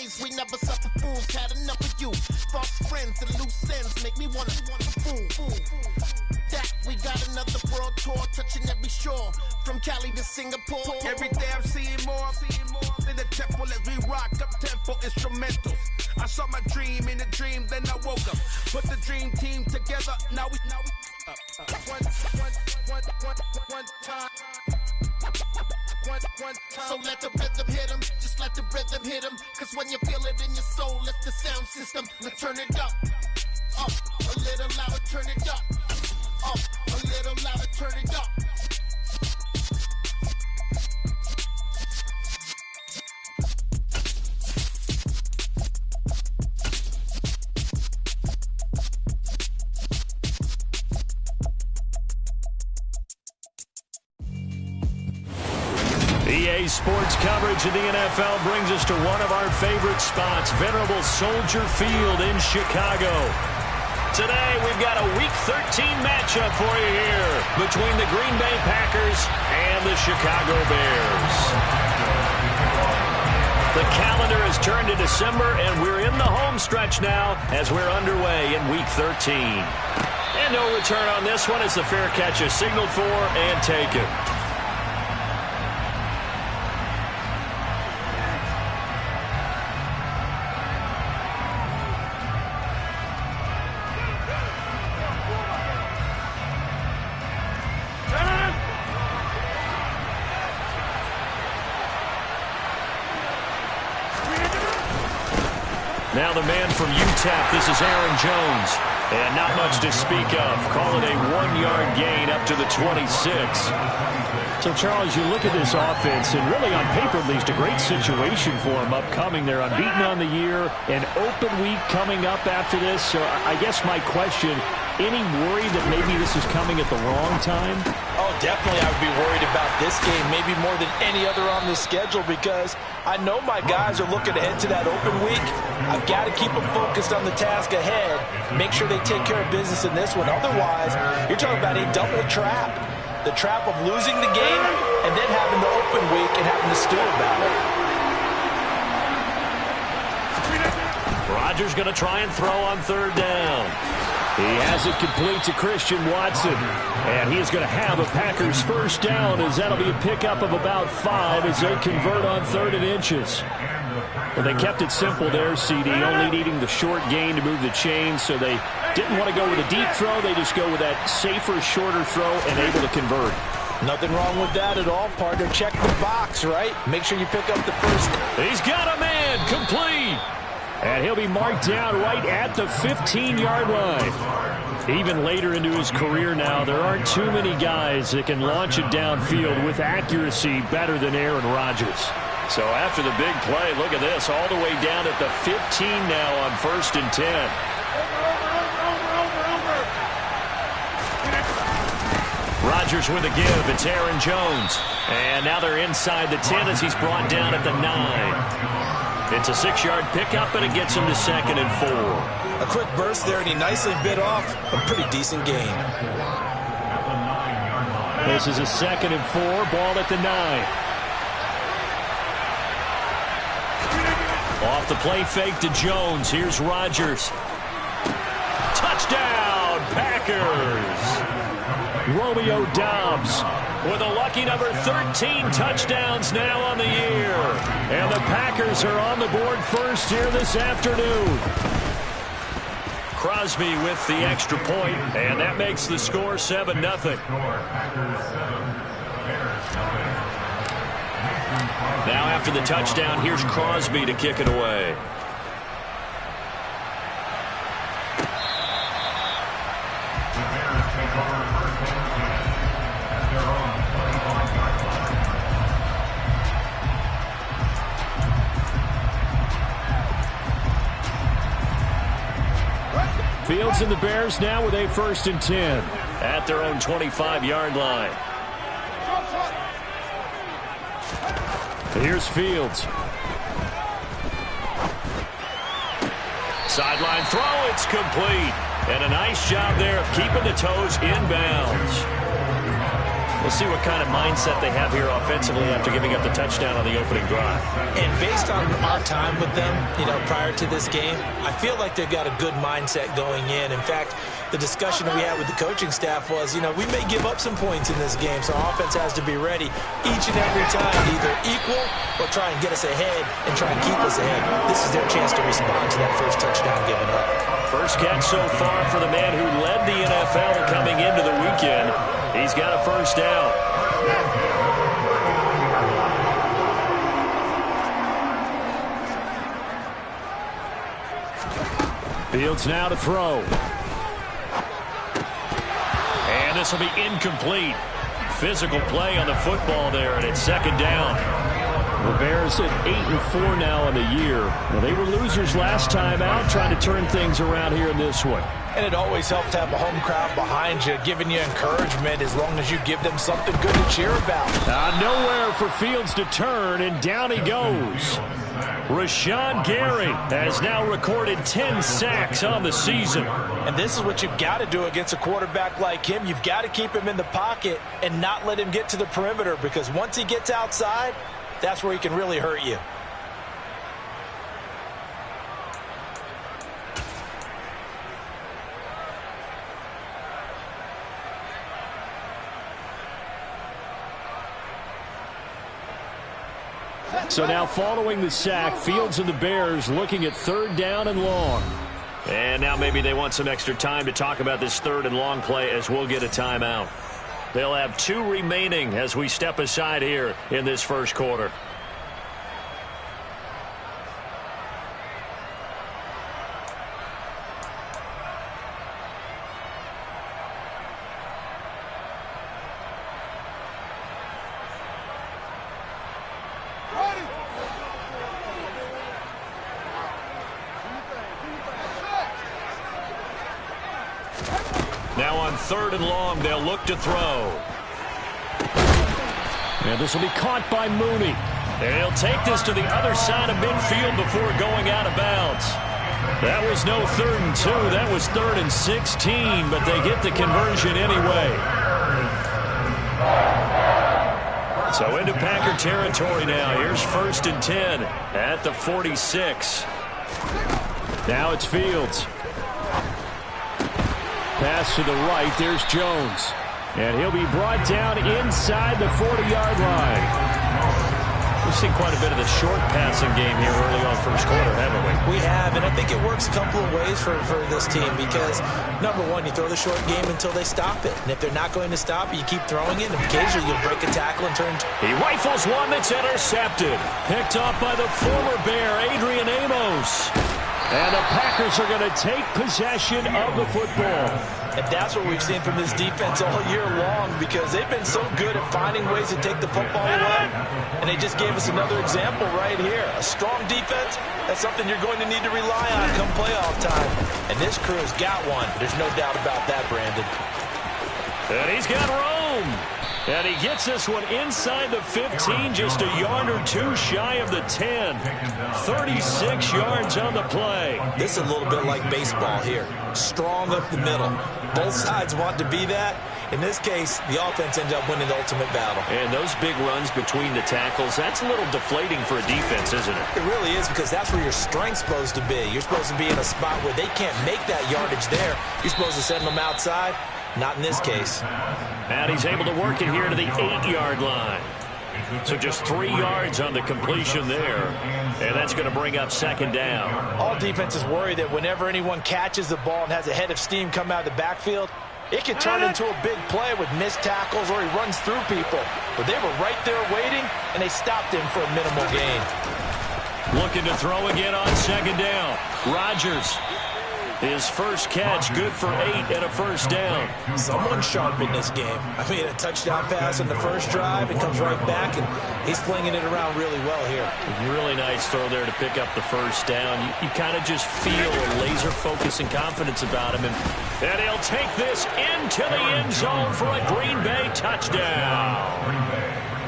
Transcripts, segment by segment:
ways, we never suffer fools. Had enough of you. False friends and loose ends make me wanna fool. That we got another world tour, touching every shore, from Cali to Singapore. Every day I'm seeing more in the temple as we rock up tempo instrumentals. I saw my dream in a dream, then I woke up. Put the dream team together, now we one time. So let the rhythm hit 'em, just let the rhythm hit 'em. Cause when you feel it in your soul, lift the sound system. Now turn it up, a little louder, turn it up, a little louder, turn it up. EA Sports coverage of the NFL brings us to one of our favorite spots, venerable Soldier Field in Chicago. Today, we've got a Week 13 matchup for you here between the Green Bay Packers and the Chicago Bears. The calendar has turned to December, and we're in the home stretch now as we're underway in Week 13. And no return on this one as the fair catch is signaled for and taken. Now the man from UTEP, this is Aaron Jones. And not much to speak of. Call it a 1-yard gain up to the 26. So, Charles, you look at this offense, and really on paper, at least, a great situation for them upcoming. They're unbeaten on the year, an open week coming up after this. So I guess my question, any worry that maybe this is coming at the wrong time? Oh, definitely I would be worried about this game, maybe more than any other on the schedule, because I know my guys are looking ahead to that open week. I've got to keep them focused on the task ahead, make sure they take care of business in this one. Otherwise, you're talking about a double trap. The trap of losing the game and then having the open week and having to stew about it. Rodgers going to try and throw on third down. He has it complete to Christian Watson. And he is going to have a Packers first down as that'll be a pickup of about 5 as they convert on 3rd and inches. Well, they kept it simple there, CD, only needing the short gain to move the chains, so they didn't want to go with a deep throw. They just go with that safer, shorter throw and able to convert. Nothing wrong with that at all, partner. Check the box, right? Make sure you pick up the first. He's got a man complete. And he'll be marked down right at the 15-yard line. Even later into his career now, there aren't too many guys that can launch it downfield with accuracy better than Aaron Rodgers. So after the big play, look at this, all the way down at the 15 now on 1st and 10. Rodgers with a give. It's Aaron Jones. And now they're inside the 10 as he's brought down at the 9. It's a 6-yard pickup, and it gets him to 2nd and 4. A quick burst there, and he nicely bit off a pretty decent gain. This is a 2nd and 4, ball at the 9. Off the play fake to Jones. Here's Rodgers. Touchdown, Packers. Romeo Doubs with a lucky number 13 touchdowns now on the year. And the Packers are on the board first here this afternoon. Crosby with the extra point, and that makes the score 7-0. Now after the touchdown, here's Crosby to kick it away. Fields and the Bears now with a 1st and 10 at their own 25-yard line. Here's Fields. Sideline throw, it's complete. And a nice job there of keeping the toes inbounds. We'll see what kind of mindset they have here offensively after giving up the touchdown on the opening drive. And based on our time with them, prior to this game, I feel like they've got a good mindset going in. In fact, the discussion we had with the coaching staff was, we may give up some points in this game, so our offense has to be ready each and every time to either equal or try and get us ahead and try and keep us ahead. This is their chance to respond to that first touchdown given up. First catch so far for the man who led the NFL coming into the weekend. He's got a first down. Fields now to throw. And this will be incomplete. Physical play on the football there, and it's second down. The Bears at 8-4 now on the year. Well, they were losers last time out, trying to turn things around here in this one. And it always helps to have a home crowd behind you, giving you encouragement as long as you give them something good to cheer about. Nowhere for Fields to turn, and down he goes. Rashawn Gary has now recorded 10 sacks on the season. And this is what you've got to do against a quarterback like him. You've got to keep him in the pocket and not let him get to the perimeter, because once he gets outside, that's where he can really hurt you. So now following the sack, Fields and the Bears looking at third down and long. And now maybe they want some extra time to talk about this third and long play, as we'll get a timeout. They'll have 2 remaining as we step aside here in this first quarter. Now on third and long, they'll look to throw. And this will be caught by Mooney. And he'll take this to the other side of midfield before going out of bounds. That was no 3rd and 2. That was 3rd and 16, but they get the conversion anyway. So into Packer territory now. Here's 1st and 10 at the 46. Now it's Fields. Pass to the right. There's Jones. And he'll be brought down inside the 40-yard line. We've seen quite a bit of the short passing game here early on first quarter, haven't we? We have, and I think it works a couple of ways for this team because, number one, you throw the short game until they stop it. And if they're not going to stop it, you keep throwing it, and occasionally you'll break a tackle and turn. He rifles one that's intercepted. Picked off by the former Bear, Adrian Amos. And the Packers are going to take possession of the football. And that's what we've seen from this defense all year long because they've been so good at finding ways to take the football away. And they just gave us another example right here. A strong defense, that's something you're going to need to rely on come playoff time. And this crew's got one. There's no doubt about that, Brandon. And he's got Rome. And he gets this one inside the 15, just a yard or 2 shy of the 10. 36 yards on the play. This is a little bit like baseball here. Strong up the middle. Both sides want to be that. In this case, the offense ended up winning the ultimate battle. And those big runs between the tackles, that's a little deflating for a defense, isn't it? It really is because that's where your strength's supposed to be. You're supposed to be in a spot where they can't make that yardage there. You're supposed to send them outside. Not in this case. And he's able to work it here to the 8-yard line. So just 3 yards on the completion there. And that's going to bring up second down. All defenses worry that whenever anyone catches the ball and has a head of steam come out of the backfield, it can turn into a big play with missed tackles or he runs through people. But they were right there waiting, and they stopped him for a minimal gain. Looking to throw again on second down. Rodgers. His first catch, good for 8 and a first down. Someone's sharp in this game. I mean, a touchdown pass on the first drive. It comes right back, and he's flinging it around really well here. Really nice throw there to pick up the first down. You kind of just feel a laser focus and confidence about him. And he'll take this into the end zone for a Green Bay touchdown.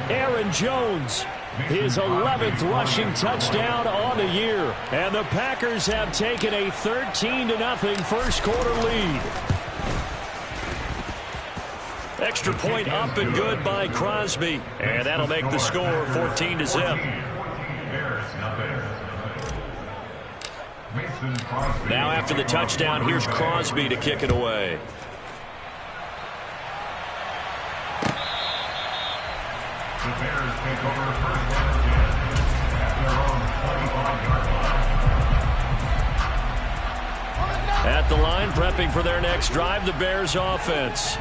Aaron Jones. His 11th rushing touchdown on the year. And the Packers have taken a 13-0 first quarter lead. Extra point up and good by Crosby. And that'll make the score 14-0. Now after the touchdown, here's Crosby to kick it away. The Bears take over first down again at their own 25-yard line. At the line, prepping for their next drive, the Bears offense.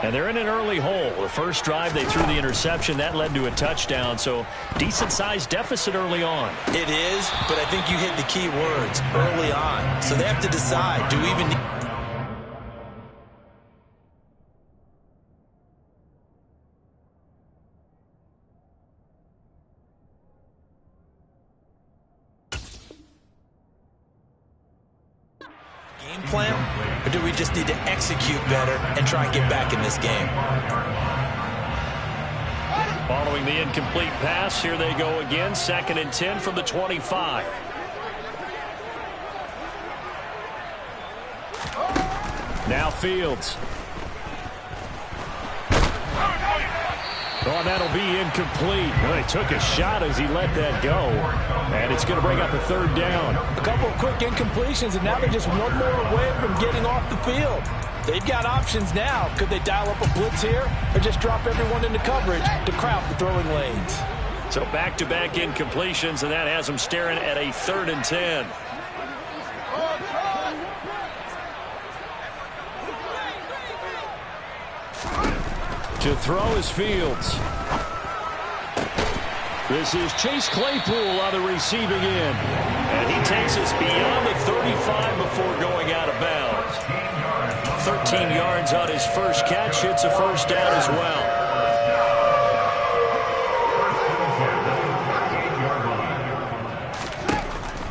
And they're in an early hole. The first drive, they threw the interception. That led to a touchdown, so decent-sized deficit early on. It is, but I think you hit the key words, early on. So they have to decide, do we even need... game plan, or do we just need to execute better and try and get back in this game? Following the incomplete pass, here they go again. 2nd and 10 from the 25. Now Fields. Oh, that'll be incomplete. Well, he took a shot as he let that go. And it's going to bring up a 3rd down. A couple of quick incompletions, and now they're just one more away from getting off the field. They've got options now. Could they dial up a blitz here or just drop everyone into coverage to crowd the throwing lanes? So back-to-back incompletions, and that has them staring at a 3rd and 10. To throw is Fields. This is Chase Claypool on the receiving end. And he takes us beyond the 35 before going out of bounds. 13 yards on his first catch. It's a first down as well.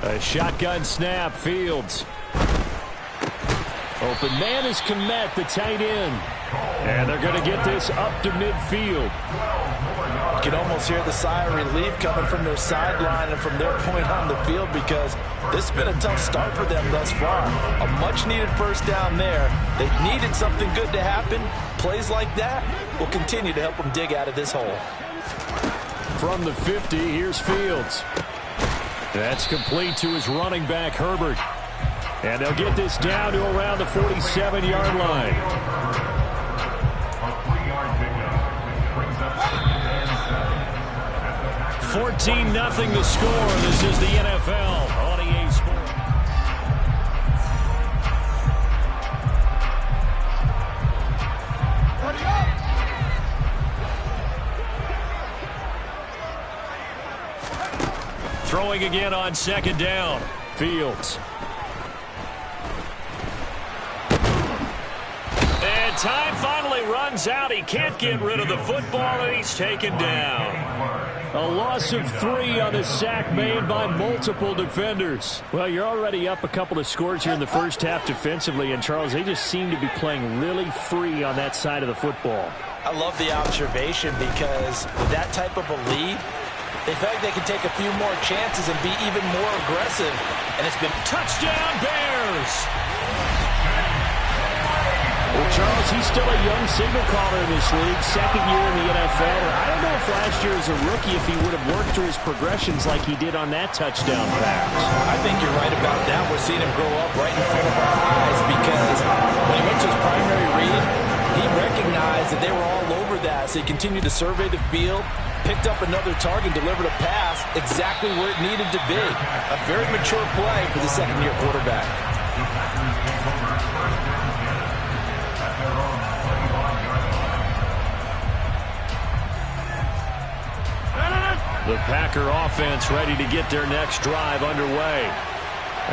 A shotgun snap, Fields. Open man is Kmet, the tight end. And they're going to get this up to midfield. You can almost hear the sigh of relief coming from their sideline and from their point on the field, because this has been a tough start for them thus far. A much-needed first down there. They needed something good to happen. Plays like that will continue to help them dig out of this hole. From the 50, here's Fields. That's complete to his running back, Herbert. And they'll get this down to around the 47-yard line. 14-0 the score. This is the NFL on EA Sports. Throwing again on 2nd down. Fields. And time finally runs out. He can't get rid of the football, and he's taken down. A loss of 3 on the sack made by multiple defenders. Well, you're already up a couple of scores here in the first half defensively, and Charles, they just seem to be playing really free on that side of the football. I love the observation, because with that type of a lead, they feel like they can take a few more chances and be even more aggressive. And it's been touchdown Bears. Well, Charles, he's still a young signal caller in this league, 2nd year in the NFL. I don't know if last year as a rookie if he would have worked through his progressions like he did on that touchdown pass. I think you're right about that. We're seeing him grow up right in front of our eyes, because when he went to his primary read, he recognized that they were all over that. So he continued to survey the field, picked up another target, delivered a pass exactly where it needed to be. A very mature play for the 2nd-year quarterback. The Packer offense ready to get their next drive underway.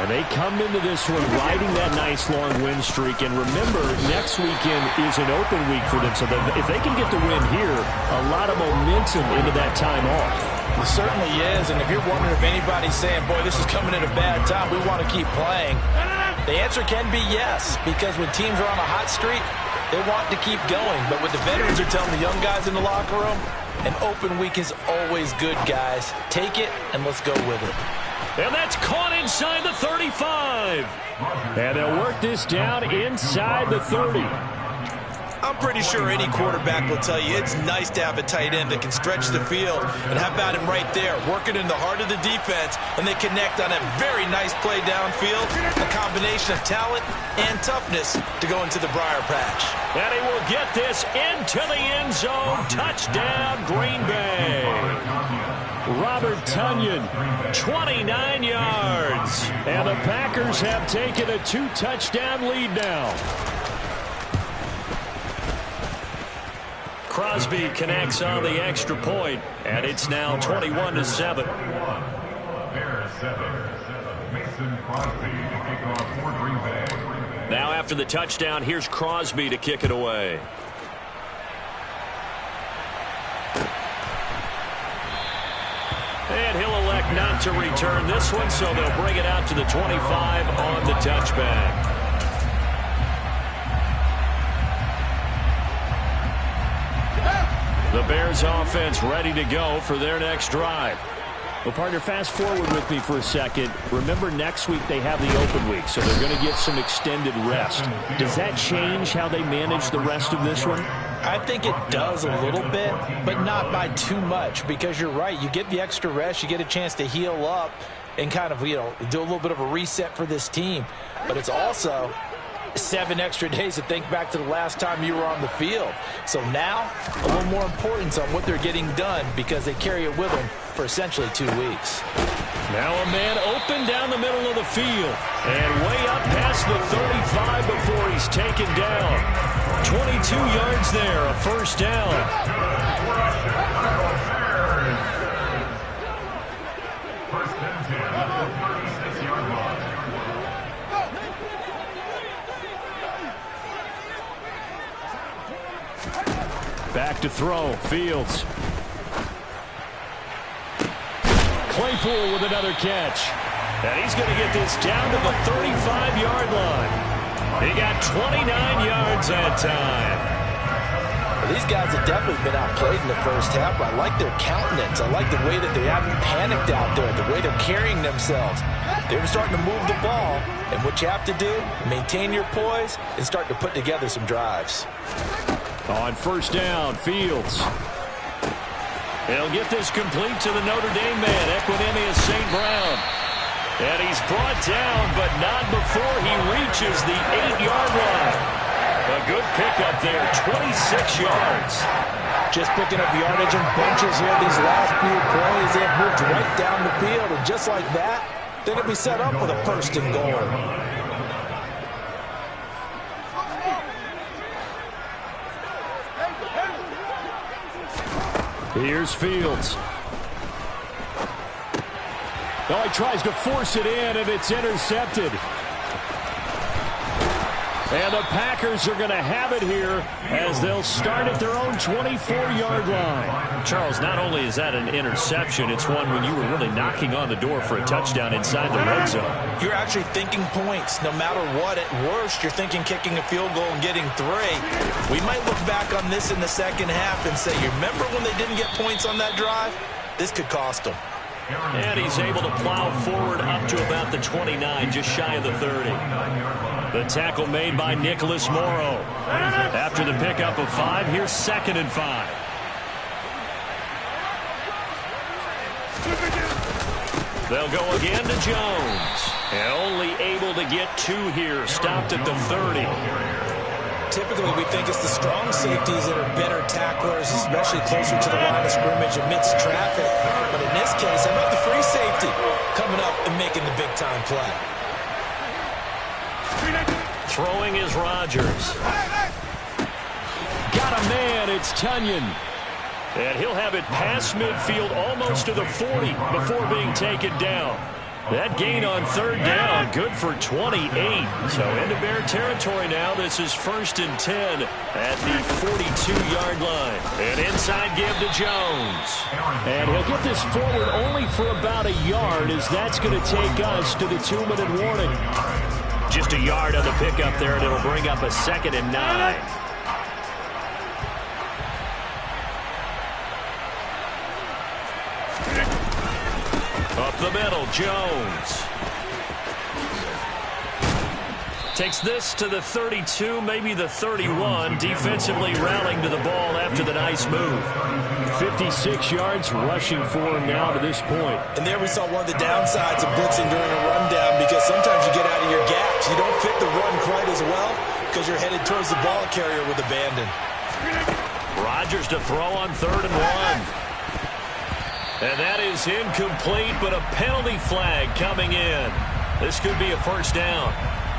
And they come into this one riding that nice long win streak. And remember, next weekend is an open week for them. So if they can get the win here, a lot of momentum into that time off. It certainly is. And if you're wondering if anybody's saying, boy, this is coming at a bad time, we want to keep playing, the answer can be yes. Because when teams are on a hot streak, they want to keep going. But what the veterans are telling the young guys in the locker room, an open week is always good, guys. Take it, and let's go with it. And that's caught inside the 35. And they'll work this down inside the 30. I'm pretty sure any quarterback will tell you it's nice to have a tight end that can stretch the field. And how about him right there, working in the heart of the defense, and they connect on a very nice play downfield. A combination of talent and toughness to go into the briar patch. And he will get this into the end zone. Touchdown, Green Bay. Robert Tonyan, 29 yards. And the Packers have taken a 2-touchdown lead now. Crosby connects on the extra point, and it's now 21-7. Bears 7. Mason Crosby to kick off for Green Bay. Now after the touchdown, here's Crosby to kick it away. And he'll elect not to return this one, so they'll bring it out to the 25 on the touchback. The Bears offense ready to go for their next drive. Well, partner, fast forward with me for a second. Remember, next week they have the open week, so they're going to get some extended rest. Does that change how they manage the rest of this one? I think it does a little bit, but not by too much, because you're right. You get the extra rest, you get a chance to heal up and kind of, do a little bit of a reset for this team. But it's also 7 extra days to think back to the last time you were on the field. So now, a little more importance on what they're getting done, because they carry it with them for essentially 2 weeks. Now a man open down the middle of the field and way up past the 35 before he's taken down. 22 yards there, a first down. First and 10 at the 36-yard line. Back to throw, Fields. Claypool with another catch. And he's going to get this down to the 35-yard line. He got 29 yards that time. Well, these guys have definitely been outplayed in the first half, but I like their countenance. I like the way that they haven't panicked out there, the way they're carrying themselves. They're starting to move the ball, and what you have to do, maintain your poise and start to put together some drives. On first down, Fields. He'll get this complete to the Notre Dame man, Equanimeous St. Brown. And he's brought down, but not before he reaches the 8-yard line. A good pickup there, 26 yards. Just picking up yardage in bunches here these last few plays. They've moved right down the field, and just like that, they're going to be set up with a first and goal. Here's Fields. Oh, he tries to force it in, and it's intercepted. And the Packers are going to have it here as they'll start at their own 24-yard line. Charles, not only is that an interception, it's one when you were really knocking on the door for a touchdown inside the red zone. You're actually thinking points. No matter what, at worst, you're thinking kicking a field goal and getting 3. We might look back on this in the second half and say, you remember when they didn't get points on that drive? This could cost them. And he's able to plow forward up to about the 29, just shy of the 30. The tackle made by Nicholas Morrow. After the pickup of 5, here's 2nd and 5. They'll go again to Jones. And only able to get 2 here, stopped at the 30. Typically, we think it's the strong safeties that are better tacklers, especially closer to the line of scrimmage amidst traffic. But in this case, how about the free safety coming up and making the big-time play? Throwing is Rodgers. Got a man, it's Tonyan. And he'll have it past midfield almost to the 40 before being taken down. That gain on 3rd down, good for 28. So into Bear territory now. This is 1st and 10 at the 42-yard line. An inside give to Jones. And he'll get this forward only for about a yard, as that's going to take us to the 2-minute warning. Just a yard on the pickup there, and it'll bring up a 2nd and 9. Up the middle, Jones. Takes this to the 32, maybe the 31. Defensively rallying to the ball after the nice move. 56 yards rushing for him now to this point. And there we saw one of the downsides of blitzing during a rundown, because sometimes you get out of your gaps. You don't fit the run quite as well because you're headed towards the ball carrier with abandon. Rodgers to throw on 3rd and 1. And that is incomplete, but a penalty flag coming in. This could be a first down.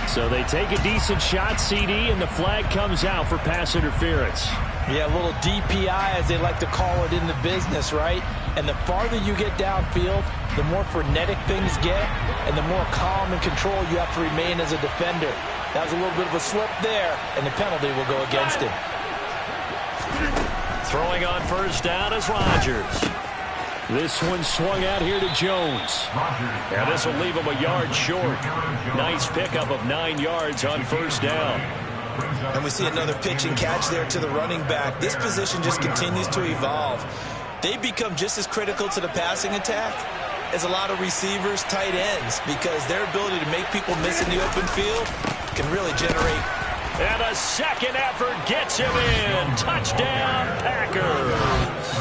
So they take a decent shot, CD, and the flag comes out for pass interference. Yeah, a little DPI, as they like to call it in the business, right? And the farther you get downfield, the more frenetic things get, and the more calm and control you have to remain as a defender. That was a little bit of a slip there, and the penalty will go against him. Throwing on first down is Rodgers. This one swung out here to Jones. And this will leave him a yard short. Nice pickup of 9 yards on first down. And we see another pitch and catch there to the running back. This position just continues to evolve. They become just as critical to the passing attack as a lot of receivers, tight ends, because their ability to make people miss in the open field can really generate. And a second effort gets him in. Touchdown, Packers.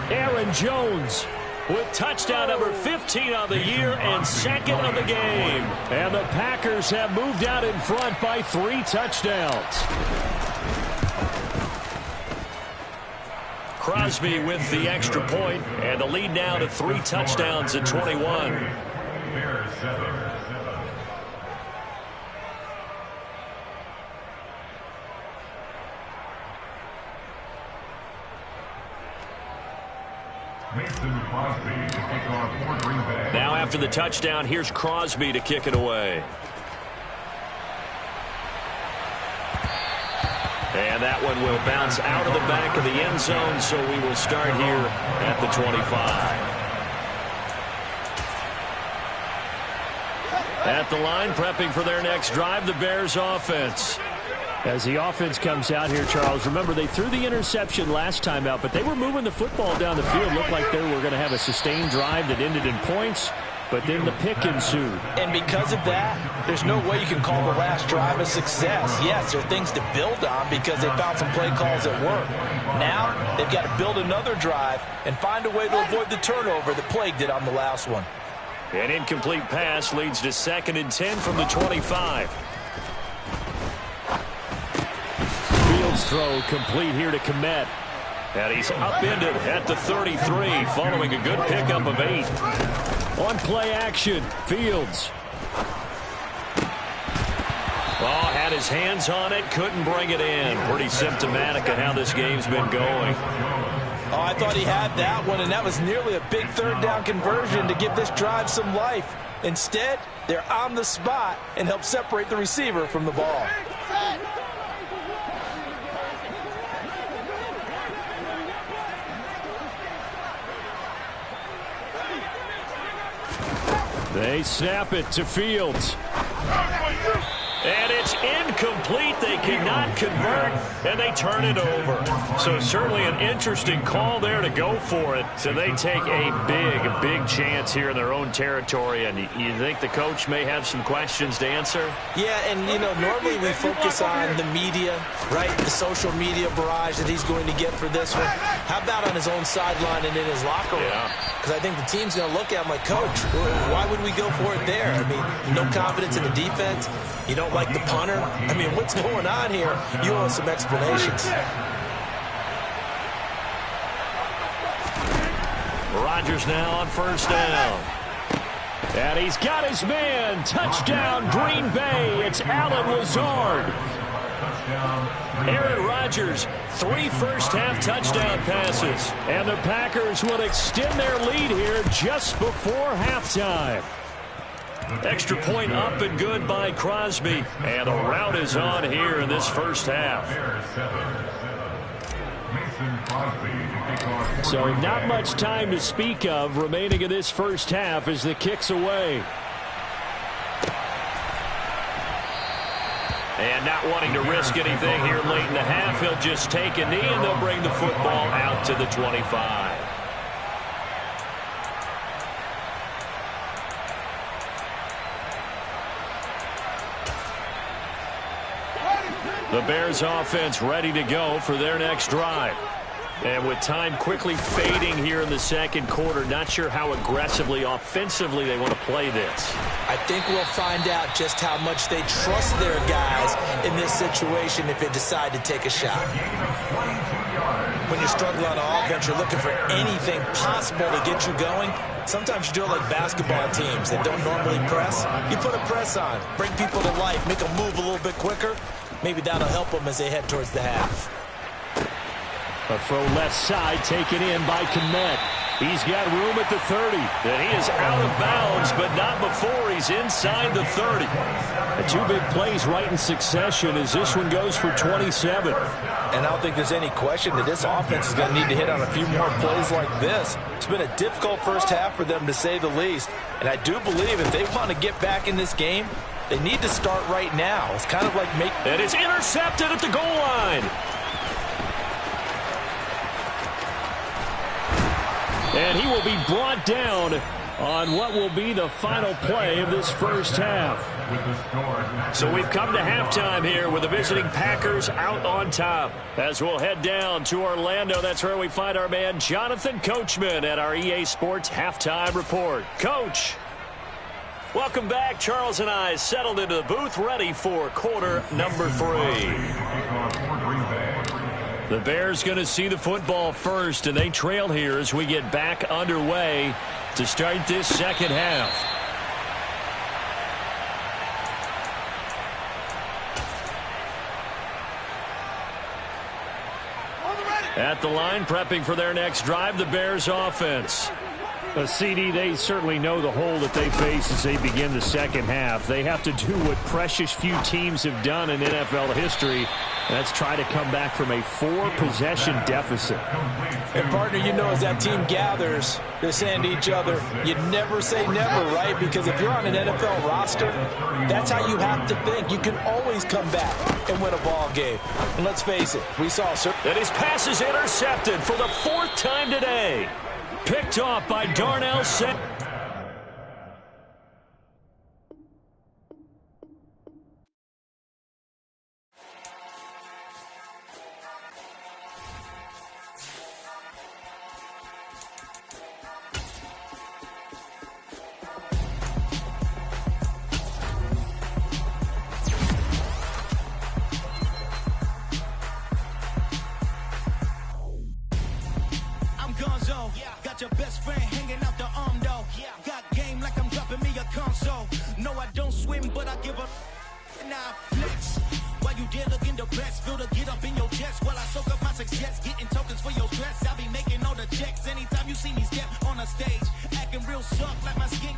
Aaron Jones with touchdown number 15 on the year and second of the game. And the Packers have moved out in front by 3 touchdowns. Crosby with the extra point, and the lead now to 3 touchdowns at 21. Bears 7. Mason Crosby to kick off for Green Bay. Now after the touchdown, here's Crosby to kick it away. And that one will bounce out of the back of the end zone, so we will start here at the 25. At the line, prepping for their next drive, the Bears offense. As the offense comes out here, Charles, remember they threw the interception last time out, but they were moving the football down the field. Looked like they were going to have a sustained drive that ended in points, but then the pick ensued. And because of that, there's no way you can call the last drive a success. Yes, there are things to build on because they found some play calls that work. Now, they've got to build another drive and find a way to avoid the turnover that plagued it on the last one. An incomplete pass leads to 2nd and 10 from the 25. Fields throw complete here to Kmet. And he's upended at the 33 following a good pickup of 8. On play action, Fields. Oh, had his hands on it, couldn't bring it in. Pretty symptomatic of how this game's been going. Oh, I thought he had that one, and that was nearly a big 3rd down conversion to give this drive some life. Instead, they're on the spot and help separate the receiver from the ball. They snap it to Fields. And it's incomplete. They cannot convert, and they turn it over. So certainly an interesting call there to go for it. So they take a big chance here in their own territory. And you think the coach may have some questions to answer? Yeah, and, you know, normally we focus on the media, right? The social media barrage that he's going to get for this one. How about on his own sideline and in his locker room? Because I think the team's going to look at him like, Coach, why would we go for it there? I mean, no confidence in the defense. You don't like the punter? I mean, what's going on here? You owe some explanations. Rodgers now on first down. And he's got his man. Touchdown, Green Bay. It's Allen Lazard. Aaron Rodgers, 3 first-half touchdown passes. And the Packers will extend their lead here just before halftime. Extra point up and good by Crosby. And the route is on here in this first half. So not much time to speak of remaining in this first half as the kick's away. And not wanting to risk anything here late in the half, he'll just take a knee and they'll bring the football out to the 25. The Bears offense ready to go for their next drive. And with time quickly fading here in the second quarter, not sure how aggressively, offensively they want to play this. I think we'll find out just how much they trust their guys in this situation if they decide to take a shot. When you're struggling on offense, you're looking for anything possible to get you going. Sometimes you do it like basketball teams that don't normally press. You put a press on, bring people to life, make them move a little bit quicker. Maybe that'll help them as they head towards the half. A throw left side taken in by Kmet. He's got room at the 30. And he is out of bounds, but not before he's inside the 30. The two big plays right in succession as this one goes for 27. And I don't think there's any question that this offense is going to need to hit on a few more plays like this. It's been a difficult first half for them, to say the least. And I do believe if they want to get back in this game, they need to start right now. It's kind of like And it's intercepted at the goal line. And he will be brought down on what will be the final play of this first half. So we've come to halftime here with the visiting Packers out on top. As we'll head down to Orlando, that's where we find our man Jonathan Coachman at our EA Sports Halftime Report. Coach, welcome back. Charles and I settled into the booth ready for quarter number 3. The Bears going to see the football first, and they trail here as we get back underway to start this second half. At the line, prepping for their next drive, the Bears offense. CD, they certainly know the hole that they face as they begin the second half. They have to do what precious few teams have done in NFL history. That's try to come back from a 4-possession deficit. And, partner, you know, as that team gathers, they're saying to each other, you never say never, right? Because if you're on an NFL roster, that's how you have to think. You can always come back and win a ball game. And let's face it, we saw... And his pass is intercepted for the 4th time today. Picked off by Darnell Savage. Got your best friend hanging out the arm though. Got game like I'm dropping me a console. No, I don't swim, but I give up. Now flex. While you there looking the best, feel the get up in your chest while I soak up my success, getting tokens for your stress. I be making all the checks anytime you see me step on a stage, acting real suck like my skin.